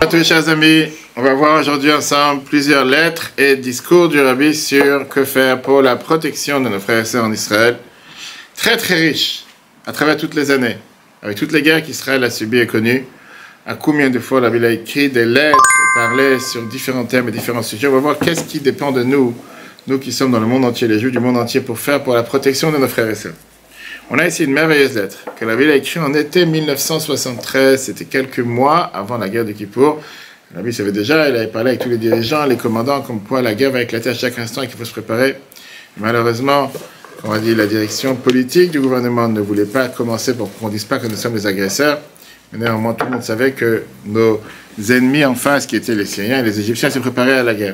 À tous les chers amis, on va voir aujourd'hui ensemble plusieurs lettres et discours du Rabbi sur que faire pour la protection de nos frères et sœurs en Israël. Très très riche, à travers toutes les années, avec toutes les guerres qu'Israël a subies et connues. À combien de fois le Rabbi a écrit des lettres et parlé sur différents thèmes et différents sujets. On va voir qu'est-ce qui dépend de nous, nous qui sommes dans le monde entier, les Juifs du monde entier, pour faire pour la protection de nos frères et sœurs. On a ici une merveilleuse lettre que la ville a écrite en été 1973, c'était quelques mois avant la guerre de Kippour. La ville savait déjà, il avait parlé avec tous les dirigeants, les commandants, comme quoi la guerre va éclater à chaque instant et qu'il faut se préparer. Malheureusement, on a dit la direction politique du gouvernement ne voulait pas commencer pour qu'on ne dise pas que nous sommes les agresseurs. Mais néanmoins, tout le monde savait que nos ennemis en face, qui étaient les Syriens et les Égyptiens, se préparaient à la guerre.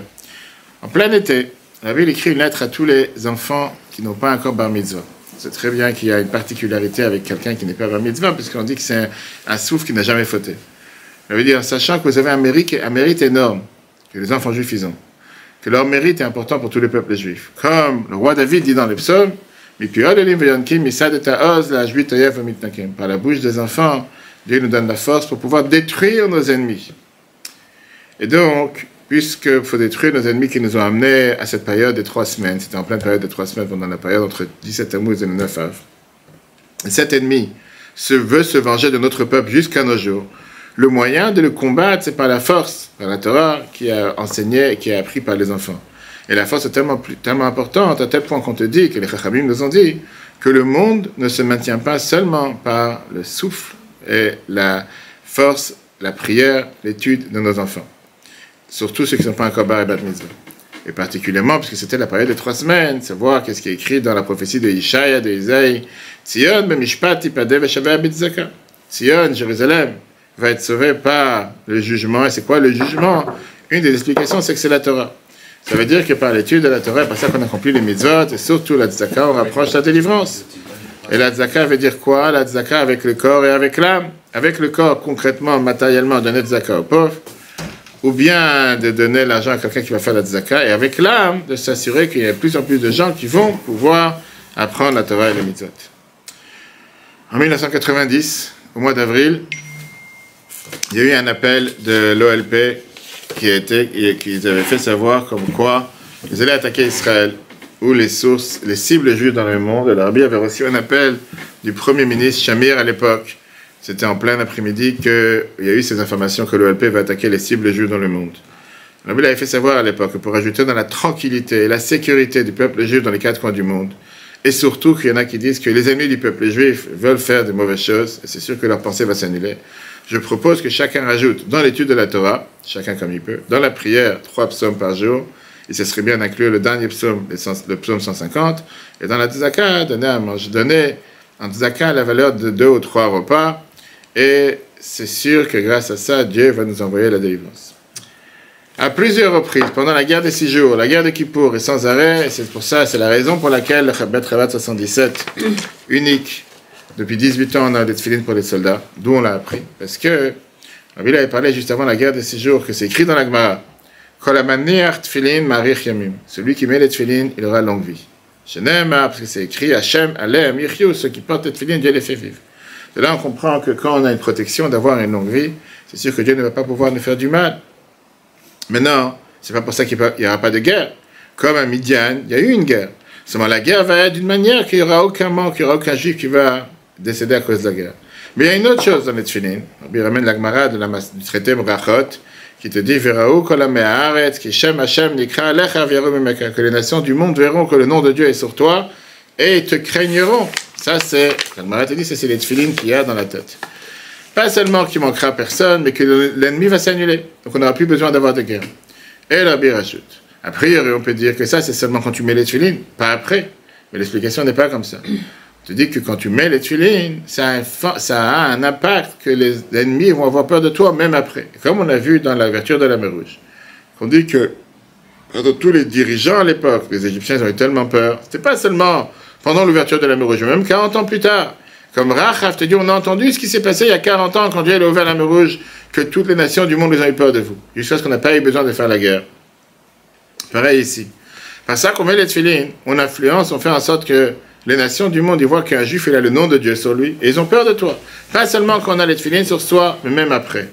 En plein été, la ville écrit une lettre à tous les enfants qui n'ont pas encore bar mitzvah. C'est très bien qu'il y a une particularité avec quelqu'un qui n'est pas bar mitzvah, puisqu'on dit que c'est un souffle qui n'a jamais fauté. Ça veut dire, sachant que vous avez un mérite énorme, que les enfants juifs ils ont, que leur mérite est important pour tous les peuples juifs. Comme le roi David dit dans les psaumes, par la bouche des enfants, Dieu nous donne la force pour pouvoir détruire nos ennemis. Et donc, puisqu'il faut détruire nos ennemis qui nous ont amenés à cette période de 3 semaines, c'était en pleine période de 3 semaines, pendant la période entre 17 Tammuz et le 9 Av, et cet ennemi veut se venger de notre peuple jusqu'à nos jours. Le moyen de le combattre, c'est par la force, par la Torah qui a enseigné et qui a appris par les enfants. Et la force est tellement importante, à tel point qu'on te dit, que les Chachamim nous ont dit, que le monde ne se maintient pas seulement par le souffle et la force, la prière, l'étude de nos enfants. Surtout ceux qui ne sont pas encore bar et bat mitzvah. Et particulièrement, puisque c'était la période de 3 semaines, savoir qu'est-ce qui est écrit dans la prophétie de Ishaïa, de Isaïe. Tzion, b'mishpat, tipadeh, v'shaveh, b'tzaka. Tzion, Jérusalem, va être sauvé par le jugement. Et c'est quoi le jugement? Une des explications, c'est que c'est la Torah. Ça veut dire que par l'étude de la Torah, par ça qu'on accomplit les mitzvot, et surtout la tzaka, on rapproche la délivrance. Et la tzaka veut dire quoi? La tzaka avec le corps et avec l'âme. Avec le corps, concrètement, matériellement, donner tzaka aux pauvres, ou bien de donner l'argent à quelqu'un qui va faire la tzaka, et avec l'âme, de s'assurer qu'il y a de plus en plus de gens qui vont pouvoir apprendre la Torah et les mitzvot. En 1990, au mois d'avril, il y a eu un appel de l'OLP qui avait fait savoir comme quoi ils allaient attaquer Israël, où les cibles juives dans le monde. Le Rabbi avait reçu un appel du Premier ministre Shamir à l'époque. C'était en plein après-midi qu'il y a eu ces informations que l'OLP va attaquer les cibles juives dans le monde. Le Rabbi avait fait savoir à l'époque que pour ajouter dans la tranquillité et la sécurité du peuple juif dans les 4 coins du monde, et surtout qu'il y en a qui disent que les ennemis du peuple juif veulent faire de mauvaises choses, et c'est sûr que leur pensée va s'annuler, je propose que chacun rajoute dans l'étude de la Torah, chacun comme il peut, dans la prière, 3 psaumes par jour, et ce serait bien d'inclure le dernier psaume, le psaume 150, et dans la tzaka, donner en tzaka la valeur de 2 ou 3 repas, et c'est sûr que grâce à ça, Dieu va nous envoyer la délivrance. À plusieurs reprises, pendant la guerre des 6 jours, la guerre de Kippour, et sans arrêt, et c'est pour ça, c'est la raison pour laquelle le Chabad Rabat 77, unique, depuis 18 ans, on a des tefilines pour les soldats, d'où on l'a appris, parce que, Rabbi avait parlé juste avant la guerre des 6 jours, que c'est écrit dans la Gemara, celui qui met les tefilines, il aura longue vie. Parce que c'est écrit, Hashem, Alem, Yirchiu, ceux qui portent les tefilines, Dieu les fait vivre. De là, on comprend que quand on a une protection d'avoir une longue vie, c'est sûr que Dieu ne va pas pouvoir nous faire du mal. Maintenant, c'est pas pour ça qu'il n'y aura pas de guerre. Comme à Midian, il y a eu une guerre. Seulement, la guerre va être d'une manière qu'il n'y aura aucun manque, qu'il n'y aura aucun juif qui va décéder à cause de la guerre. Mais il y a une autre chose dans les tefilines. Il ramène la Gemara du traité Brachot, qui te dit que les nations du monde verront que le nom de Dieu est sur toi et te craigneront. Ça, c'est, la Gemara te dit, ça c'est les tefilines qu'il y a dans la tête. Pas seulement qu'il manquera personne, mais que l'ennemi va s'annuler. Donc on n'aura plus besoin d'avoir de guerre. Et la Rabbi rajoute. A priori, on peut dire que ça, c'est seulement quand tu mets les tefilines, pas après. Mais l'explication n'est pas comme ça. On te dit que quand tu mets les tefilines, ça a un impact que les ennemis vont avoir peur de toi, même après. Comme on a vu dans l'ouverture de la mer Rouge. On dit que tous les dirigeants à l'époque, les Égyptiens, ils ont eu tellement peur. C'était pas seulement pendant l'ouverture de la mer Rouge, même 40 ans plus tard. Comme Rachav te dit, on a entendu ce qui s'est passé il y a 40 ans quand Dieu a ouvert la mer Rouge, que toutes les nations du monde, ils ont eu peur de vous. Jusqu'à ce qu'on n'a pas eu besoin de faire la guerre. Pareil ici. Par ça qu'on met les tefilines, on influence, on fait en sorte que les nations du monde, ils voient qu'un juif, il a le nom de Dieu sur lui, et ils ont peur de toi. Pas seulement quand on a les tefilines sur soi, mais même après.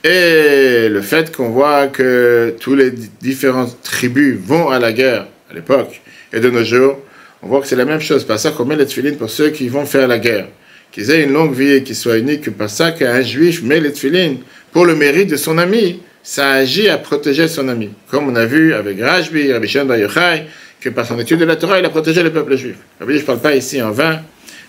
Et le fait qu'on voit que tous les différentes tribus vont à la guerre à l'époque et de nos jours, on voit que c'est la même chose. Par ça qu'on met les tefilines pour ceux qui vont faire la guerre. Qu'ils aient une longue vie et qu'ils soient uniques. Par ça qu'un juif met les tefilines pour le mérite de son ami, ça agit à protéger son ami. Comme on a vu avec Rajbi, Rabbi Shimon Bar Yochai, que par son étude de la Torah, il a protégé le peuple juif. Je ne parle pas ici en vain,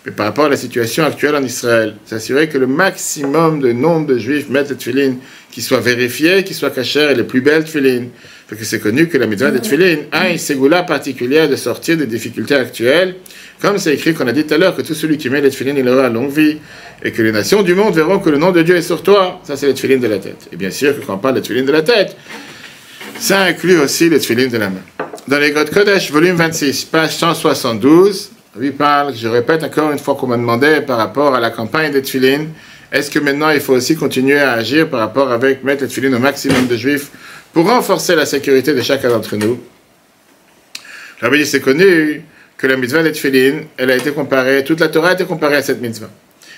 mais par rapport à la situation actuelle en Israël, s'assurer que le maximum de nombre de juifs mettent les tefilines, qui soient vérifiés, qui soient cachers et les plus belles tefilines. Parce que c'est connu que la mitzvah des tefilines a une ségoula particulière de sortir des difficultés actuelles. Comme c'est écrit qu'on a dit tout à l'heure, que tout celui qui met les tefilines, il aura longue vie, et que les nations du monde verront que le nom de Dieu est sur toi. Ça, c'est les tefilines de la tête. Et bien sûr que quand on parle de tefilines de la tête, ça inclut aussi les tefilines de la main. Dans les Grot Kodesh, volume 26, page 172, lui parle, je répète encore une fois qu'on m'a demandé par rapport à la campagne des tefilines, est-ce que maintenant il faut aussi continuer à agir par rapport avec mettre les tefilines au maximum de juifs pour renforcer la sécurité de chacun d'entre nous? J'avais dit, c'est connu que la mitzvah des tefilines, elle a été comparée, toute la Torah a été comparée à cette mitzvah.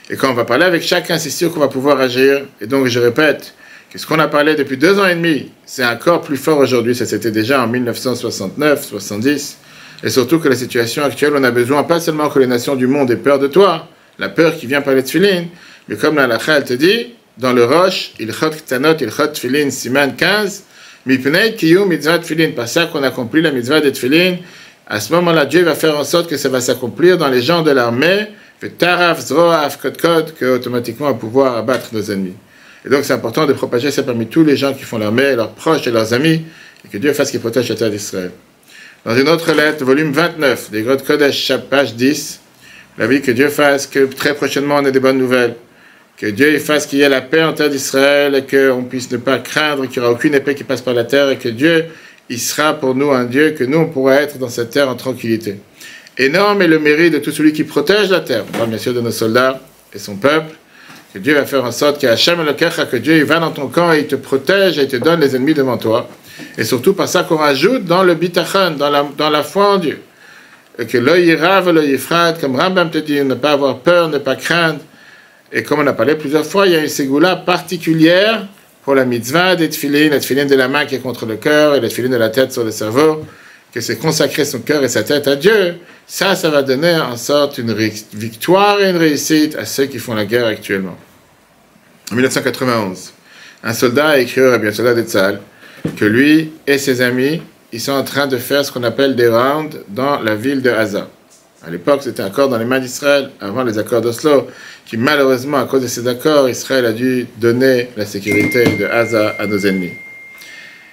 Et quand on va parler avec chacun, c'est sûr qu'on va pouvoir agir. Et donc je répète, que ce qu'on a parlé depuis 2 ans et demi, c'est encore plus fort aujourd'hui. Ça c'était déjà en 1969, 70. Et surtout que la situation actuelle, on a besoin pas seulement que les nations du monde aient peur de toi, la peur qui vient par les tefilines, mais comme la halakha, elle te dit, dans le Rosh, ilchot ktanot, ilchot tefilin, siman 15, mipnei kiyum mitzvah tefilin, par ça qu'on accomplit la mitzvah des tefilin. À ce moment-là, Dieu va faire en sorte que ça va s'accomplir dans les gens de l'armée, fait taraf, zroaf, kodkod, que automatiquement on va pouvoir abattre nos ennemis. Et donc c'est important de propager ça parmi tous les gens qui font l'armée, leurs proches et leurs amis, et que Dieu fasse qu'ils protègent la terre d'Israël. Dans une autre lettre, volume 29, des Grot Kodesh, page 10, la vie que Dieu fasse que très prochainement on ait des bonnes nouvelles, que Dieu fasse qu'il y ait la paix en terre d'Israël, et qu'on puisse ne pas craindre qu'il n'y aura aucune épée qui passe par la terre, et que Dieu, il sera pour nous un Dieu, que nous on pourra être dans cette terre en tranquillité. Énorme est le mérite de tout celui qui protège la terre. On parle bien sûr de nos soldats et son peuple, que Dieu va faire en sorte que Dieu il va dans ton camp et il te protège et il te donne les ennemis devant toi. Et surtout par ça qu'on rajoute dans le bitachon, dans la foi en Dieu. Et que l'oïrav, l'oïfrat, comme Rambam te dit, ne pas avoir peur, ne pas craindre. Et comme on a parlé plusieurs fois, il y a une ségoula particulière pour la mitzvah des tefilines, la tefilin de la main qui est contre le cœur et la tefilin de la tête sur le cerveau, que c'est consacrer son cœur et sa tête à Dieu. Ça va donner en sorte une victoire et une réussite à ceux qui font la guerre actuellement. En 1991, un soldat a écrit un soldat de Tzahal, que lui et ses amis, ils sont en train de faire ce qu'on appelle des rounds dans la ville de Gaza. À l'époque, c'était encore dans les mains d'Israël, avant les accords d'Oslo, qui malheureusement, à cause de ces accords, Israël a dû donner la sécurité de Gaza à nos ennemis.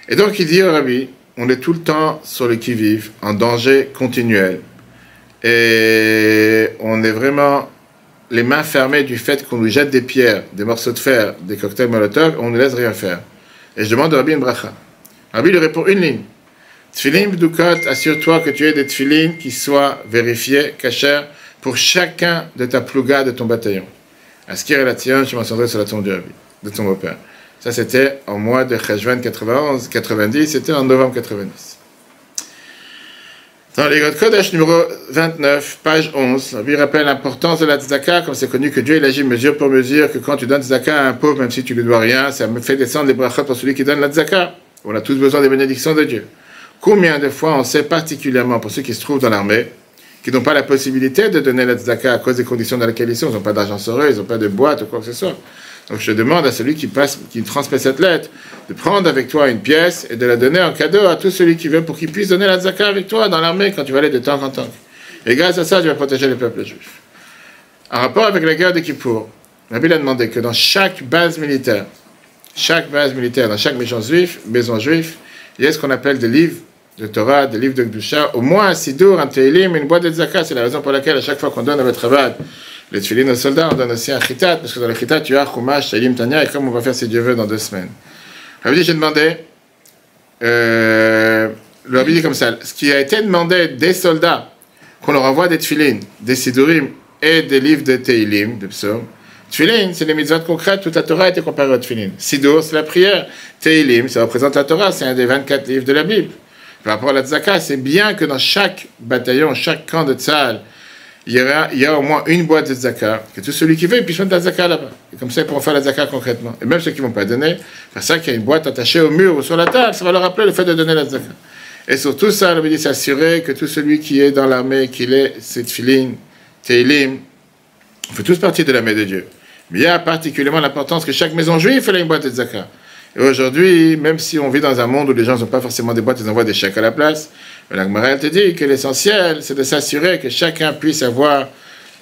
Et donc il dit au Rabbi, on est tout le temps sur le qui-vive, en danger continuel. Et on est vraiment les mains fermées du fait qu'on nous jette des pierres, des morceaux de fer, des cocktails Molotov, on ne laisse rien faire. Et je demande à Rabbi une bracha. Rabbi lui répond une ligne. Tfilin b'dukot, assure-toi que tu aies des tfilin qui soient vérifiés, cachers, pour chacun de ta plouga, de ton bataillon. Askir et la Tzion, je mentionnerai sur la tombe de Rabbi, de ton beau-père. Ça, c'était en mois de Cheshvan 90, c'était en novembre 90. Dans les Grot Kodesh numéro 29, page 11, Rabbi rappelle l'importance de la tzedaka, comme c'est connu que Dieu il agit mesure pour mesure, que quand tu donnes tzedaka à un pauvre, même si tu ne lui dois rien, ça me fait descendre les brachot pour celui qui donne la tzedaka. On a tous besoin des bénédictions de Dieu. Combien de fois on sait particulièrement pour ceux qui se trouvent dans l'armée, qui n'ont pas la possibilité de donner la tzedaka à cause des conditions dans lesquelles ils sont, ils n'ont pas d'argent sur eux, ils n'ont pas de boîte ou quoi que ce soit. Donc je demande à celui qui transmet cette lettre, de prendre avec toi une pièce et de la donner en cadeau à tout celui qui veut pour qu'il puisse donner la tzedaka avec toi dans l'armée quand tu vas aller de temps en temps. Et grâce à ça, tu vas protéger le peuple juif. En rapport avec la guerre de Kippour, la Bible a demandé que dans chaque base militaire, dans chaque maison juive, il y a ce qu'on appelle des livres de Torah, des livres de Gdusha, au moins un sidour, un teilim, une boîte de tzedaka. C'est la raison pour laquelle à chaque fois qu'on donne à notre travail les tefilines aux soldats, on donne aussi un chitat, parce que dans le chitat, tu as chumash, teilim, tanya, et comme on va faire si Dieu veut dans 2 semaines. Le Rabbi dit, j'ai demandé, le Rabbi dit comme ça, ce qui a été demandé des soldats, qu'on leur envoie des tefilines, des sidurim et des livres de teilim, de psaumes. Tefilin, c'est les mitzvot concrètes, toute la Torah a été comparée au tefilin. Sidur, c'est la prière. Teilim, ça représente la Torah, c'est un des 24 livres de la Bible. Par rapport à la tzedaka, c'est bien que dans chaque bataillon, chaque camp de Tzahal, il y a au moins une boîte de Zaka, que tout celui qui veut, il puisse mettre la Zaka là-bas. Et comme ça, ils pourront faire la Zaka concrètement. Et même ceux qui ne vont pas donner, faire ça qu'il y a une boîte attachée au mur ou sur la table, ça va leur rappeler le fait de donner la Zaka. Et surtout ça, le dit s'assurer que tout celui qui est dans l'armée, qu'il ait ses tefilin, teilim, on fait tous partie de l'armée de Dieu. Mais il y a particulièrement l'importance que chaque maison juive ait une boîte de Zaka. Et aujourd'hui, même si on vit dans un monde où les gens n'ont pas forcément des boîtes, ils envoient des chèques à la place, la Gemara te dit que l'essentiel, c'est de s'assurer que chacun puisse avoir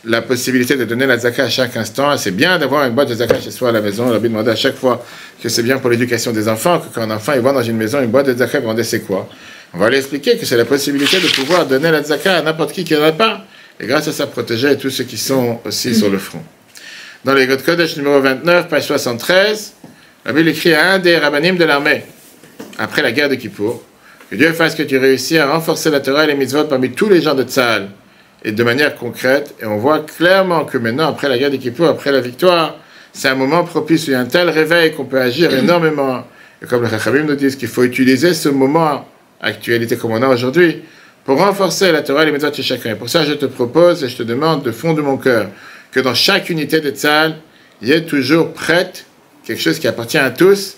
la possibilité de donner la Zaka à chaque instant. Et c'est bien d'avoir une boîte de Zaka chez soi à la maison. On a demandé à chaque fois que c'est bien pour l'éducation des enfants, que quand un enfant il va dans une maison, une boîte de Zaka, il va demander c'est quoi. On va lui expliquer que c'est la possibilité de pouvoir donner la Zaka à n'importe qui n'en a pas. Et grâce à ça, protéger tous ceux qui sont aussi sur le front. Dans les Gott Kodesh numéro 29, page 73, la Bible écrit à un des rabbanim de l'armée, après la guerre de Kippour, que Dieu fasse que tu réussisses à renforcer la Torah et les mitzvot parmi tous les gens de Tzahal, et de manière concrète. Et on voit clairement que maintenant, après la guerre de Kippour, après la victoire, c'est un moment propice où il y a un tel réveil qu'on peut agir énormément. Et comme les Chachamim nous disent qu'il faut utiliser ce moment, actualité comme on a aujourd'hui, pour renforcer la Torah et les mitzvot chez chacun. Et pour ça, je te propose et je te demande de fond de mon cœur que dans chaque unité de Tzahal, il y ait toujours prête quelque chose qui appartient à tous,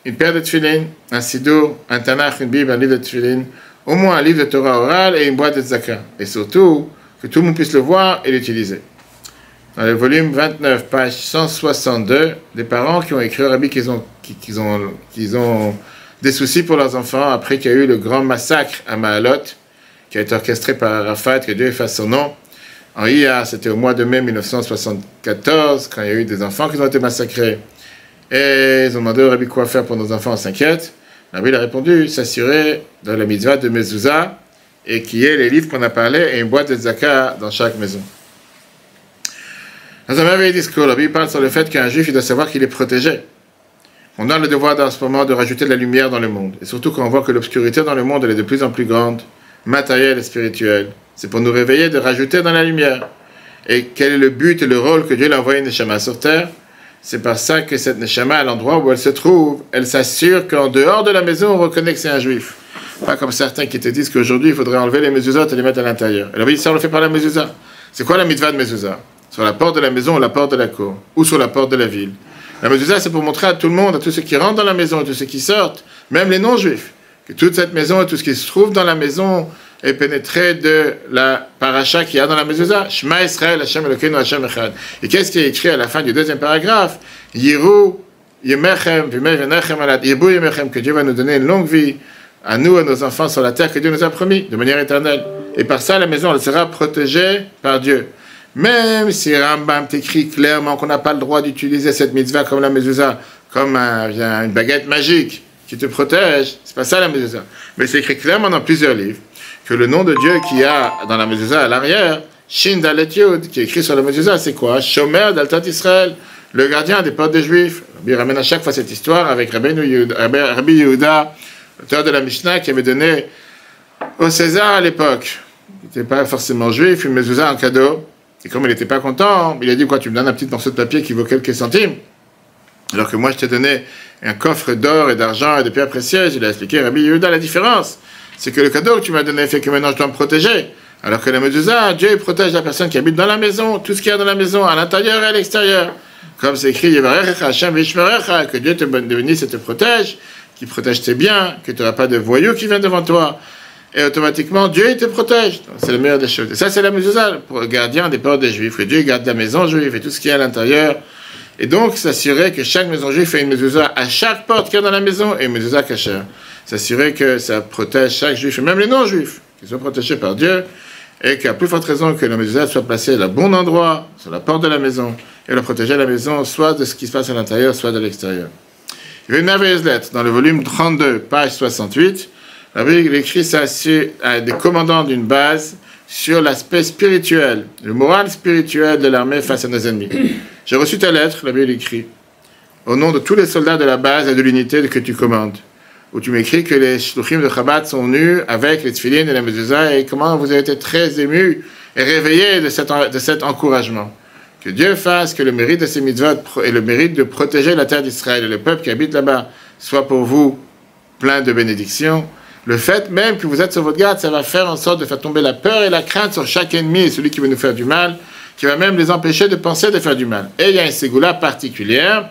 une paire de tefilin, un siddur, un tanakh, une bible, un livre de tefilin, au moins un livre de Torah orale et une boîte de Zaka. Et surtout, que tout le monde puisse le voir et l'utiliser. Dans le volume 29, page 162, des parents qui ont écrit au Rabbi qu'ils ont des soucis pour leurs enfants après qu'il y a eu le grand massacre à Maalot, qui a été orchestré par Arafat, que Dieu efface son nom. En Iyar, c'était au mois de mai 1974, quand il y a eu des enfants qui ont été massacrés. Et ils ont demandé au Rabbi quoi faire pour nos enfants, on s'inquiète. Le Rabbi a répondu, s'assurer dans la mitzvah de Mezouza, et qu'il y ait les livres qu'on a parlé, et une boîte de Zaka dans chaque maison. Dans un merveilleux discours, le Rabbi parle sur le fait qu'un juif, il doit savoir qu'il est protégé. On a le devoir dans ce moment de rajouter de la lumière dans le monde. Et surtout quand on voit que l'obscurité dans le monde, elle est de plus en plus grande, matérielle et spirituelle. C'est pour nous réveiller de rajouter dans la lumière. Et quel est le but et le rôle que Dieu a envoyé une Neshama sur terre? C'est par ça que cette Neshama, à l'endroit où elle se trouve, elle s'assure qu'en dehors de la maison, on reconnaît que c'est un juif. Pas comme certains qui te disent qu'aujourd'hui, il faudrait enlever les mezuzot et les mettre à l'intérieur. Alors oui, ça, on le fait par la mezuzah. C'est quoi la mitzvah de mezuzah? Sur la porte de la maison ou la porte de la cour? Ou sur la porte de la ville? La mezuzah, c'est pour montrer à tout le monde, à tous ceux qui rentrent dans la maison et tous ceux qui sortent, même les non-juifs, que toute cette maison et tout ce qui se trouve dans la maison est pénétré de la paracha qu'il y a dans la mezuzah. Shema Israël, Hashem Elokeinu, Hashem Echad. Et qu'est-ce qui est écrit à la fin du deuxième paragraphe? Yiru Yemechem, Vimei Venechem Alad, Yibu Yemechem, que Dieu va nous donner une longue vie, à nous, à nos enfants sur la terre, que Dieu nous a promis, de manière éternelle. Et par ça, la maison, elle sera protégée par Dieu. Même si Rambam t'écrit clairement qu'on n'a pas le droit d'utiliser cette mitzvah comme la mezuzah, comme une baguette magique qui te protège, c'est pas ça la mezuzah. Mais c'est écrit clairement dans plusieurs livres que le nom de Dieu qu'il y a dans la mezuzah à l'arrière, Shin Dalet Yud, qui est écrit sur la mezuzah, c'est quoi? Shomer d'Altat Israël, le gardien des portes des Juifs. Il ramène à chaque fois cette histoire avec Rabbi Yehuda, l'auteur de la Mishnah, qui avait donné au César à l'époque, il n'était pas forcément juif, une mezuzah en cadeau. Et comme il n'était pas content, il a dit, quoi, tu me donnes un petit morceau de papier qui vaut quelques centimes, alors que moi je t'ai donné un coffre d'or et d'argent et de pierres précieuses. Il a expliqué Rabbi Yehuda la différence. C'est que le cadeau que tu m'as donné fait que maintenant je dois me protéger. Alors que la mezuzah, Dieu protège la personne qui habite dans la maison, tout ce qu'il y a dans la maison, à l'intérieur et à l'extérieur. Comme c'est écrit, que Dieu te bénisse et te protège, qui protège tes biens, que tu n'auras pas de voyous qui viennent devant toi. Et automatiquement, Dieu te protège. C'est la meilleure des choses. Et ça, c'est la mezuzah, pour le gardien des portes des Juifs. Que Dieu garde la maison juive et tout ce qu'il y a à l'intérieur. Et donc, s'assurer que chaque maison juive fait une mezuzah à chaque porte qu'il y a dans la maison et une mezuzah kasher. S'assurer que ça protège chaque juif, et même les non-juifs, qu'ils soient protégés par Dieu, et qu'à plus forte raison que la mezuzah soit placée au bon endroit, sur la porte de la maison, et la protéger la maison, soit de ce qui se passe à l'intérieur, soit de l'extérieur. Il y a une merveilleuse lettre dans le volume 32, page 68. La Bible écrit ça sur des commandants d'une base sur l'aspect spirituel, le moral spirituel de l'armée face à nos ennemis. J'ai reçu ta lettre, la Bible écrit, au nom de tous les soldats de la base et de l'unité que tu commandes, où tu m'écris que les shluchim de Chabad sont venus avec les tefillin et la mezuzah, et comment vous avez été très émus et réveillés de cet encouragement. Que Dieu fasse que le mérite de ces mitzvot et le mérite de protéger la terre d'Israël et le peuple qui habite là-bas soit pour vous plein de bénédictions. Le fait même que vous êtes sur votre garde, ça va faire en sorte de faire tomber la peur et la crainte sur chaque ennemi, celui qui veut nous faire du mal, qui va même les empêcher de penser de faire du mal. Et il y a une ségoula particulière,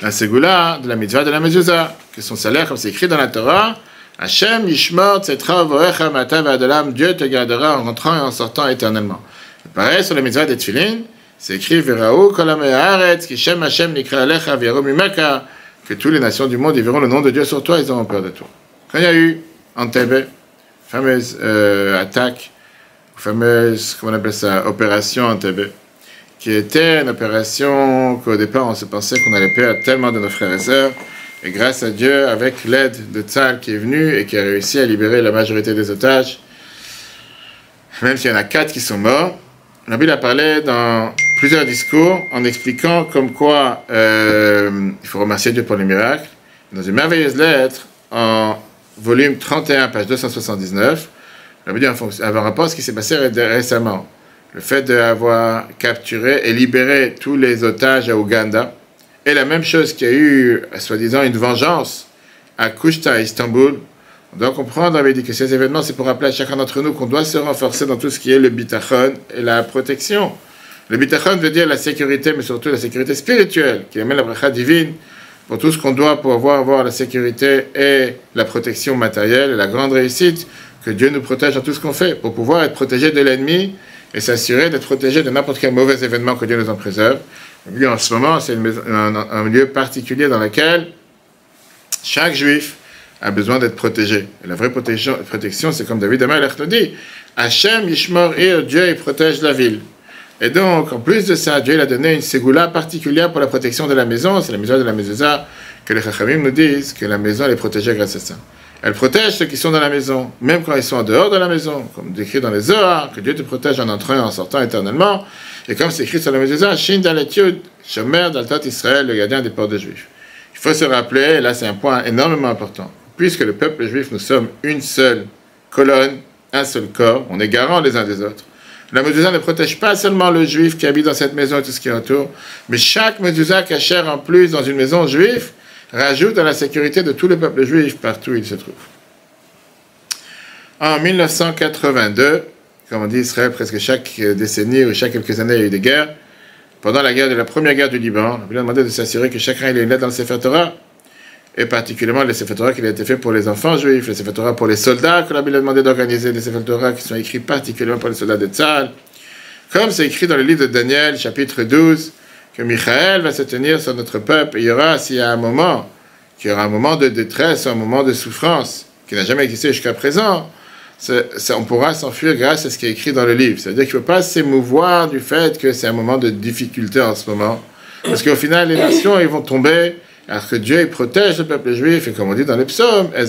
la ségoula de la mitzvah de la mezuzah, que son salaire, comme c'est écrit dans la Torah, Hachem yishmor tzetra vorecha mata v'adalam, Dieu te gardera en rentrant et en sortant éternellement. Et pareil sur la mitzvah des tefillin, c'est écrit Veraou kolam haaretz ki shem Hachem nikra alecha v'yarom mimeka, que toutes les nations du monde ils verront le nom de Dieu sur toi, ils auront peur de toi. Quand il y a eu Entebbe, fameuse attaque, fameuse, comment on appelle ça, opération Entebbe, qui était une opération qu'au départ on se pensait qu'on allait perdre tellement de nos frères et sœurs, et grâce à Dieu, avec l'aide de Tzal qui est venu et qui a réussi à libérer la majorité des otages, même s'il y en a 4 qui sont morts, la Bible a parlé dans plusieurs discours en expliquant comme quoi il faut remercier Dieu pour les miracles. Dans une merveilleuse lettre, en volume 31, page 279, la Bible avait un rapport à ce qui s'est passé récemment. Le fait d'avoir capturé et libéré tous les otages à Ouganda, et la même chose qu'il y a eu, soi-disant, une vengeance à Kouchta, à Istanbul. On doit comprendre, on avait dit que ces événements, c'est pour rappeler à chacun d'entre nous qu'on doit se renforcer dans tout ce qui est le bitachon et la protection. Le bitachon veut dire la sécurité, mais surtout la sécurité spirituelle, qui amène la bracha divine pour tout ce qu'on doit pour avoir la sécurité et la protection matérielle et la grande réussite, que Dieu nous protège dans tout ce qu'on fait, pour pouvoir être protégé de l'ennemi et s'assurer d'être protégé de n'importe quel mauvais événement que Dieu nous en préserve. Et en ce moment, c'est un lieu particulier dans lequel chaque juif a besoin d'être protégé. Et la vraie protection, c'est comme David Amalek nous dit, Hachem Yishmor Ir, Dieu il protège la ville. Et donc, en plus de ça, Dieu il a donné une ségoula particulière pour la protection de la maison. C'est la maison de la mezuzah que les Chachamim nous disent que la maison elle est protégée grâce à ça. Elle protège ceux qui sont dans la maison, même quand ils sont en dehors de la maison, comme décrit dans les Zohar, que Dieu te protège en entrant et en sortant éternellement. Et comme c'est écrit sur la mezuzah, Shin Daletiud, Shomer Daltot Israël, le gardien des portes des Juifs. Il faut se rappeler, et là c'est un point énormément important, puisque le peuple juif, nous sommes une seule colonne, un seul corps, on est garants les uns des autres. La mezuzah ne protège pas seulement le juif qui habite dans cette maison et tout ce qui est autour, mais chaque mezuzah cachère en plus dans une maison juive rajoute à la sécurité de tout le peuple juif partout où il se trouve. En 1982, comme on dit Israël, presque chaque décennie ou chaque quelques années il y a eu des guerres. Pendant la première guerre du Liban, on a demandé de s'assurer que chacun ait une lettre dans le Sefer Torah, et particulièrement les Sefer Torah qui a été fait pour les enfants juifs, les Sefer Torah pour les soldats, que la Bible a demandé d'organiser, des Sefer Torah qui sont écrits particulièrement pour les soldats de Tzal. Comme c'est écrit dans le livre de Daniel, chapitre 12, que Michael va se tenir sur notre peuple, et il y aura, s'il y a un moment, qu'il y aura un moment de détresse, un moment de souffrance, qui n'a jamais existé jusqu'à présent, on pourra s'enfuir grâce à ce qui est écrit dans le livre. C'est-à-dire qu'il ne faut pas s'émouvoir du fait que c'est un moment de difficulté en ce moment. Parce qu'au final, les nations, ils vont tomber, alors que Dieu il protège le peuple juif, et comme on dit dans les psaumes, que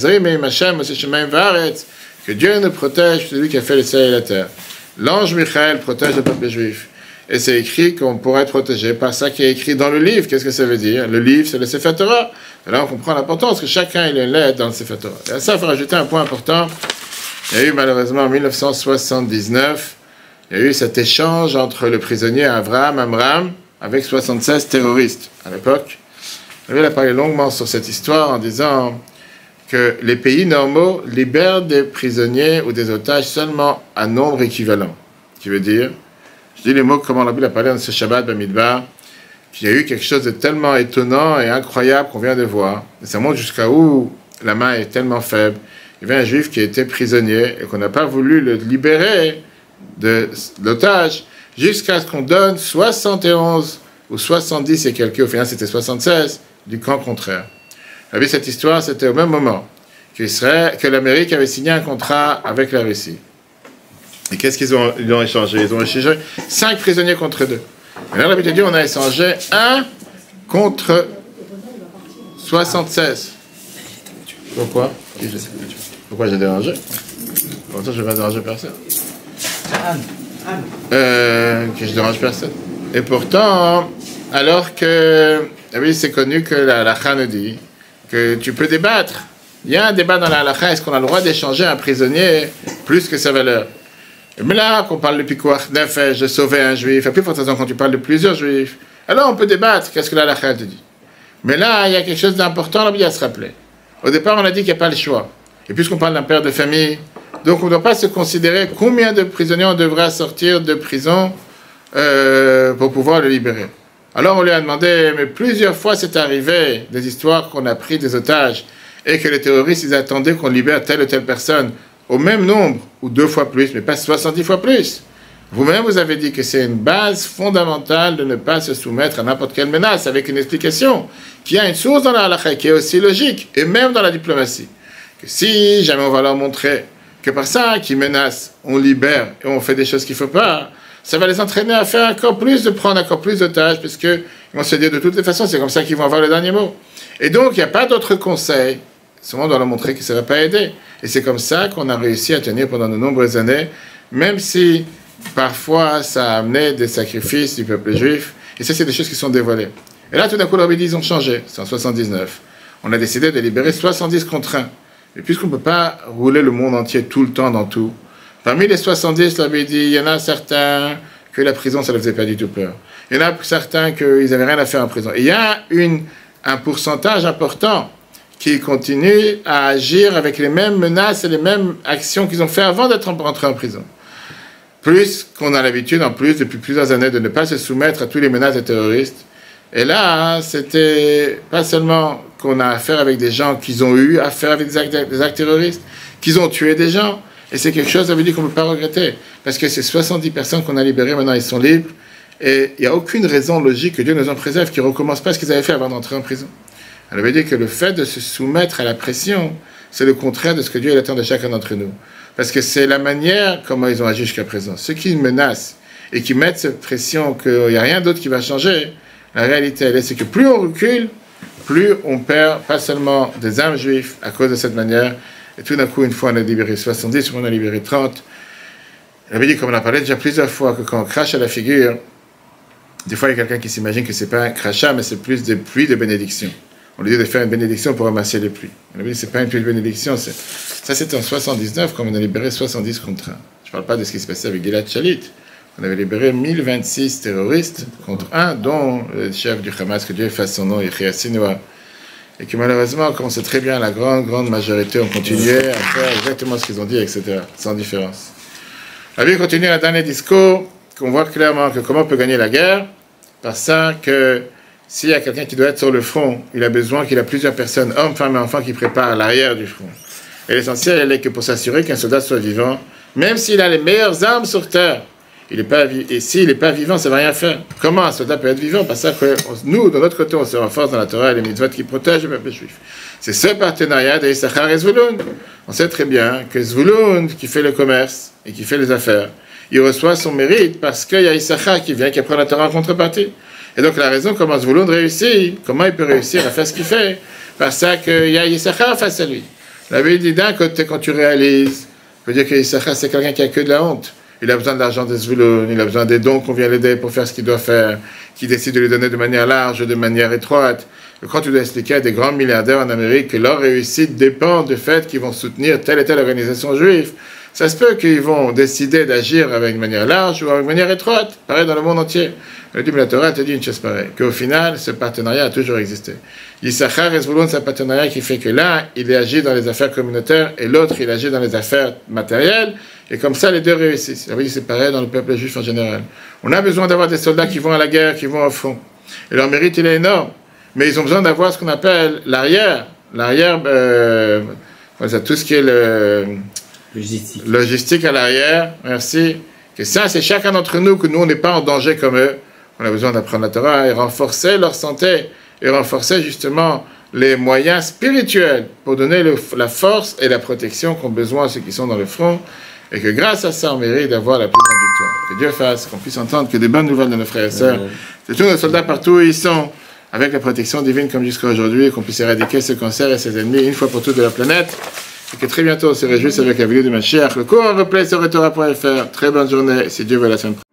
Dieu nous protège, celui qui a fait le ciel et la terre. L'ange Michael protège le peuple juif. Et c'est écrit qu'on pourrait être protégé par ça qui est écrit dans le livre. Qu'est-ce que ça veut dire? Le livre, c'est le Sefer Torah. Et là, on comprend l'importance que chacun il est lettre dans le Sefer Torah. Et à ça, il faut rajouter un point important. Il y a eu malheureusement en 1979, il y a eu cet échange entre le prisonnier Avraham Amram avec 76 terroristes à l'époque. Il a parlé longuement sur cette histoire en disant que les pays normaux libèrent des prisonniers ou des otages seulement à nombre équivalent. Ce qui veut dire, je dis les mots comment la Bible a parlé dans ce Shabbat Bamidbar, qu'il y a eu quelque chose de tellement étonnant et incroyable qu'on vient de voir. Et ça montre jusqu'à où la main est tellement faible. Il y avait un juif qui était prisonnier et qu'on n'a pas voulu le libérer de l'otage jusqu'à ce qu'on donne 71 ou 70 et quelques, au final c'était 76, du camp contraire. Vous savez, cette histoire, c'était au même moment que l'Amérique avait signé un contrat avec la Russie. Et qu'est-ce qu'ils ont échangé? Ils ont échangé 5 prisonniers contre 2. Et là, l'habitude dit, on a échangé 1 contre 76. Pourquoi? Pourquoi j'ai dérangé? Pourtant, je ne vais pas déranger personne. Que je dérange personne. Et pourtant, alors que, oui, c'est connu que la halakha nous dit que tu peux débattre. Il y a un débat dans la halakha, est-ce qu'on a le droit d'échanger un prisonnier plus que sa valeur? Mais là, qu'on parle de pikuach nefesh, de sauver un juif, à plus forte raison quand tu parles de plusieurs juifs, alors on peut débattre, qu'est-ce que la halakha te dit? Mais là, il y a quelque chose d'important, on a bien à se rappeler. Au départ, on a dit qu'il n'y a pas le choix. Et puisqu'on parle d'un père de famille, donc on ne doit pas se considérer combien de prisonniers on devra sortir de prison pour pouvoir le libérer. Alors on lui a demandé, mais plusieurs fois c'est arrivé, des histoires qu'on a pris des otages, et que les terroristes, ils attendaient qu'on libère telle ou telle personne au même nombre, ou 2 fois plus, mais pas 70 fois plus. Vous-même, vous avez dit que c'est une base fondamentale de ne pas se soumettre à n'importe quelle menace, avec une explication qui a une source dans la halakha, qui est aussi logique, et même dans la diplomatie. Que si jamais on va leur montrer que par ça, qu'ils menacent, on libère et on fait des choses qu'il ne faut pas, ça va les entraîner à faire encore plus, de prendre encore plus d'otages, parce qu'ils vont se dire de toutes les façons, c'est comme ça qu'ils vont avoir le dernier mot. Et donc, il n'y a pas d'autre conseil. Souvent, on doit leur montrer que ça ne va pas aider. Et c'est comme ça qu'on a réussi à tenir pendant de nombreuses années, même si parfois ça a amené des sacrifices du peuple juif. Et ça, c'est des choses qui sont dévoilées. Et là, tout d'un coup, les ils ont changé. C'est en 79. On a décidé de libérer 70 contre 1. Et puisqu'on ne peut pas rouler le monde entier tout le temps dans tout, parmi les 70, l'Abbé dit, il y en a certains que la prison, ça ne leur faisait pas du tout peur. Il y en a certains qu'ils n'avaient rien à faire en prison. Et il y a un pourcentage important qui continuent à agir avec les mêmes menaces et les mêmes actions qu'ils ont fait avant d'être rentrés en prison. Plus qu'on a l'habitude, en plus, depuis plusieurs années, de ne pas se soumettre à tous les menaces des terroristes. Et là, c'était pas seulement qu'on a affaire avec des gens qui ont eu affaire avec des actes terroristes, qu'ils ont tué des gens. Et c'est quelque chose, ça veut dire qu'on ne peut pas regretter. Parce que ces 70 personnes qu'on a libérées, maintenant, ils sont libres. Et il n'y a aucune raison logique que Dieu nous en préserve, qu'ils ne recommencent pas ce qu'ils avaient fait avant d'entrer en prison. Elle veut dire que le fait de se soumettre à la pression, c'est le contraire de ce que Dieu attend de chacun d'entre nous. Parce que c'est la manière comment ils ont agi jusqu'à présent. Ceux qui menacent et qui mettent cette pression qu'il n'y a rien d'autre qui va changer, la réalité, elle est, c'est que plus on recule, plus on perd pas seulement des âmes juives à cause de cette manière. Et tout d'un coup, une fois on a libéré 70, on a libéré 30. Elle veut dire, comme on a parlé déjà plusieurs fois, que quand on crache à la figure, des fois il y a quelqu'un qui s'imagine que ce n'est pas un crachat, mais c'est plus des pluies de bénédiction. On lui dit de faire une bénédiction pour ramasser les pluies. On lui dit, c'est pas une pluie de bénédiction. Ça, c'était en 79, quand on a libéré 70 contre 1. Je ne parle pas de ce qui se passait avec Gilad Shalit. On avait libéré 1026 terroristes contre 1, dont le chef du Hamas, que Dieu fasse son nom, Yahya Sinwar. Et que malheureusement, comme on sait très bien, la grande majorité ont continué à faire exactement ce qu'ils ont dit, etc., sans différence. La vie continue à dernier discours, qu'on voit clairement que comment on peut gagner la guerre, par ça que s'il y a quelqu'un qui doit être sur le front, il a besoin qu'il a plusieurs personnes, hommes, femmes et enfants, qui préparent l'arrière du front. Et l'essentiel est que pour s'assurer qu'un soldat soit vivant, même s'il a les meilleures armes sur terre, et s'il n'est pas vivant, ça ne va rien faire. Comment un soldat peut être vivant? Parce que nous, de notre côté, on se renforce dans la Torah et les mitzvot qui protègent le peuple juif. C'est ce partenariat de Issachar et Zvouloun. On sait très bien que Zvouloun, qui fait le commerce et qui fait les affaires, il reçoit son mérite parce qu'il y a Issachar qui vient, qui apprend la Torah en contrepartie. Et donc la raison comment Zvouloun réussit, comment il peut réussir à faire ce qu'il fait, parce qu'il y a Issachar face à lui. La Bible dit d'un côté, quand tu réalises, il faut dire que Issachar, c'est quelqu'un qui a que de la honte. Il a besoin de l'argent de Zvouloun, il a besoin des dons qu'on vient l'aider pour faire ce qu'il doit faire, qui décide de lui donner de manière large, de manière étroite. Et quand tu dois expliquer à des grands milliardaires en Amérique que leur réussite dépend du fait qu'ils vont soutenir telle et telle organisation juive, ça se peut qu'ils vont décider d'agir avec une manière large ou avec une manière étroite, pareil dans le monde entier. Le Dieu de la Torah te dit une chose pareille, qu'au final, ce partenariat a toujours existé. Issachar et Zvouloun, c'est un partenariat qui fait que l'un, il agit dans les affaires communautaires et l'autre, il agit dans les affaires matérielles, et comme ça, les deux réussissent. C'est pareil dans le peuple juif en général. On a besoin d'avoir des soldats qui vont à la guerre, qui vont au front. Et leur mérite, il est énorme. Mais ils ont besoin d'avoir ce qu'on appelle l'arrière. L'arrière, tout ce qui est logistique à l'arrière, merci. Et ça, c'est chacun d'entre nous, que nous, on n'est pas en danger comme eux. On a besoin d'apprendre la Torah et renforcer leur santé, et renforcer justement les moyens spirituels pour donner la force et la protection qu'ont besoin ceux qui sont dans le front, et que grâce à ça, on mérite d'avoir la plus grande victoire. Que Dieu fasse, qu'on puisse entendre que des bonnes nouvelles de nos frères et sœurs, de tous nos soldats partout où ils sont, avec la protection divine comme jusqu'à aujourd'hui, qu'on puisse éradiquer ce cancer et ses ennemis une fois pour toutes de la planète, et que très bientôt on se réjouisse avec la vidéo du Mashiach. Le cours en replay sur retour.fr. Très bonne journée, si Dieu veut la semaine prochaine.